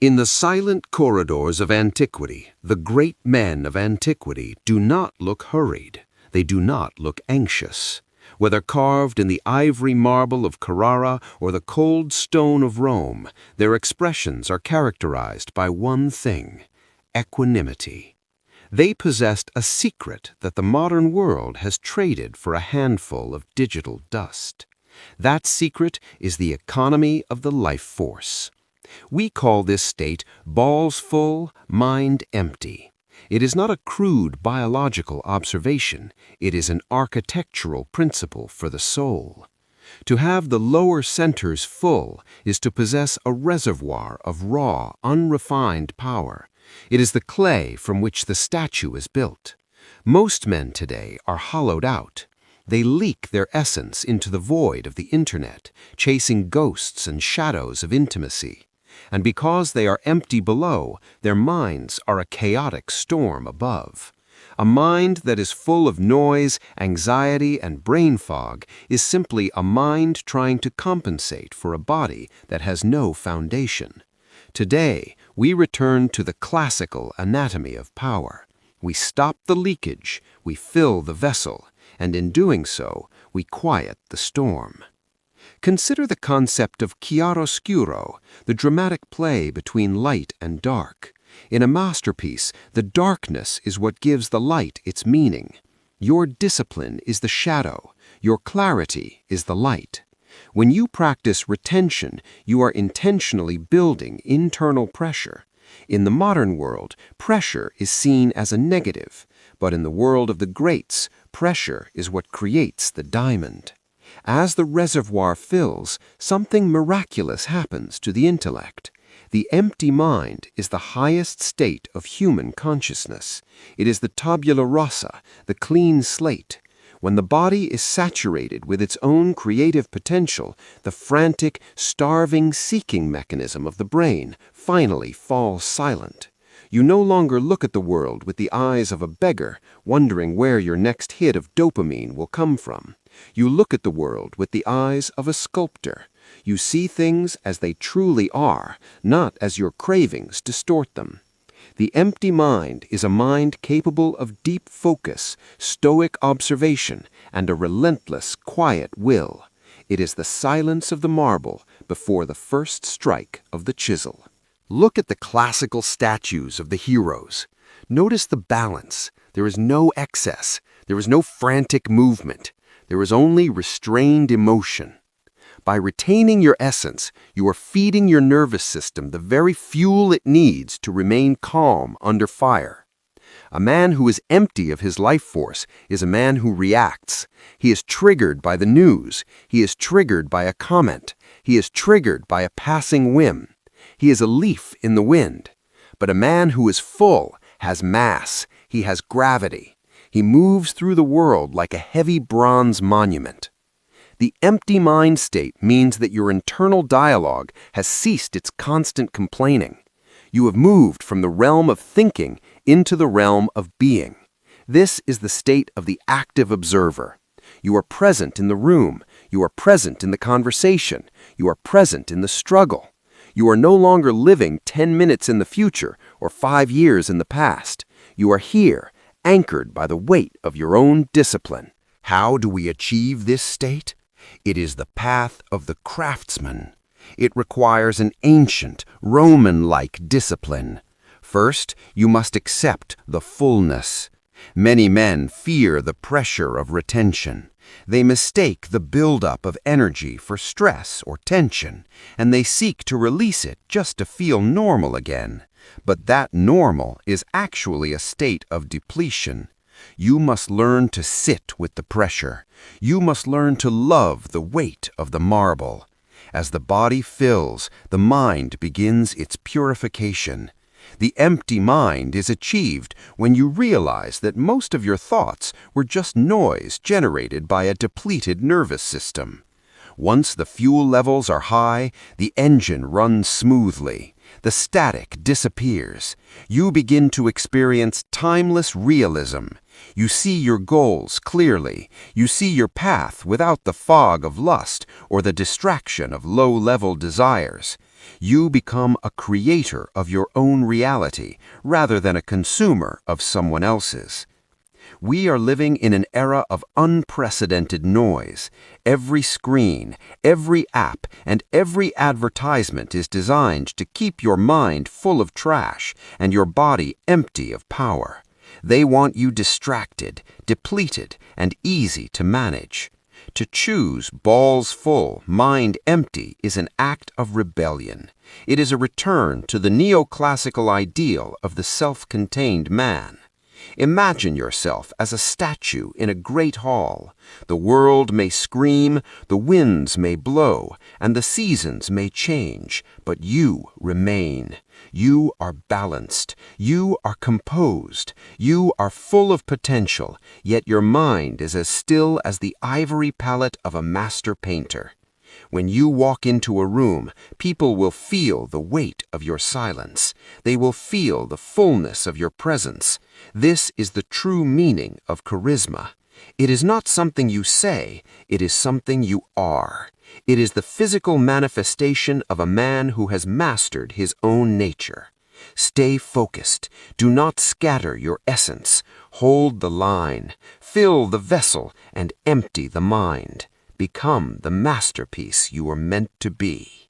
In the silent corridors of antiquity, the great men of antiquity do not look hurried. They do not look anxious. Whether carved in the ivory marble of Carrara or the cold stone of Rome, their expressions are characterized by one thing: equanimity. They possessed a secret that the modern world has traded for a handful of digital dust. That secret is the economy of the life force. We call this state balls full, mind empty. It is not a crude biological observation. It is an architectural principle for the soul. To have the lower centers full is to possess a reservoir of raw, unrefined power. It is the clay from which the statue is built. Most men today are hollowed out. They leak their essence into the void of the internet, chasing ghosts and shadows of intimacy. And because they are empty below, their minds are a chaotic storm above. A mind that is full of noise, anxiety, and brain fog is simply a mind trying to compensate for a body that has no foundation. Today, we return to the classical anatomy of power. We stop the leakage, we fill the vessel, and in doing so, we quiet the storm. Consider the concept of chiaroscuro, the dramatic play between light and dark. In a masterpiece, the darkness is what gives the light its meaning. Your discipline is the shadow. Your clarity is the light. When you practice retention, you are intentionally building internal pressure. In the modern world, pressure is seen as a negative, but in the world of the greats, pressure is what creates the diamond. As the reservoir fills, something miraculous happens to the intellect. The empty mind is the highest state of human consciousness. It is the tabula rasa, the clean slate. When the body is saturated with its own creative potential, the frantic, starving, seeking mechanism of the brain finally falls silent. You no longer look at the world with the eyes of a beggar, wondering where your next hit of dopamine will come from. You look at the world with the eyes of a sculptor. You see things as they truly are, not as your cravings distort them. The empty mind is a mind capable of deep focus, stoic observation, and a relentless, quiet will. It is the silence of the marble before the first strike of the chisel. Look at the classical statues of the heroes. Notice the balance. There is no excess. There is no frantic movement. There is only restrained emotion. By retaining your essence, you are feeding your nervous system the very fuel it needs to remain calm under fire. A man who is empty of his life force is a man who reacts. He is triggered by the news. He is triggered by a comment. He is triggered by a passing whim. He is a leaf in the wind. But a man who is full has mass. He has gravity. He moves through the world like a heavy bronze monument. The empty mind state means that your internal dialogue has ceased its constant complaining. You have moved from the realm of thinking into the realm of being. This is the state of the active observer. You are present in the room. You are present in the conversation. You are present in the struggle. You are no longer living 10 minutes in the future or 5 years in the past. You are here, anchored by the weight of your own discipline. How do we achieve this state? It is the path of the craftsman. It requires an ancient, Roman-like discipline. First, you must accept the fullness. Many men fear the pressure of retention. They mistake the buildup of energy for stress or tension, and they seek to release it just to feel normal again. But that normal is actually a state of depletion. You must learn to sit with the pressure. You must learn to love the weight of the marble. As the body fills, the mind begins its purification. The empty mind is achieved when you realize that most of your thoughts were just noise generated by a depleted nervous system. Once the fuel levels are high, the engine runs smoothly. The static disappears. You begin to experience timeless realism. You see your goals clearly. You see your path without the fog of lust or the distraction of low-level desires. You become a creator of your own reality rather than a consumer of someone else's. We are living in an era of unprecedented noise. Every screen, every app, and every advertisement is designed to keep your mind full of trash and your body empty of power. They want you distracted, depleted, and easy to manage. To choose balls full, mind empty is an act of rebellion. It is a return to the neoclassical ideal of the self-contained man. Imagine yourself as a statue in a great hall. The world may scream, the winds may blow, and the seasons may change, but you remain. You are balanced. You are composed. You are full of potential, yet your mind is as still as the ivory palette of a master painter. When you walk into a room, people will feel the weight of your silence. They will feel the fullness of your presence. This is the true meaning of charisma. It is not something you say, it is something you are. It is the physical manifestation of a man who has mastered his own nature. Stay focused. Do not scatter your essence. Hold the line. Fill the vessel and empty the mind. Become the masterpiece you were meant to be.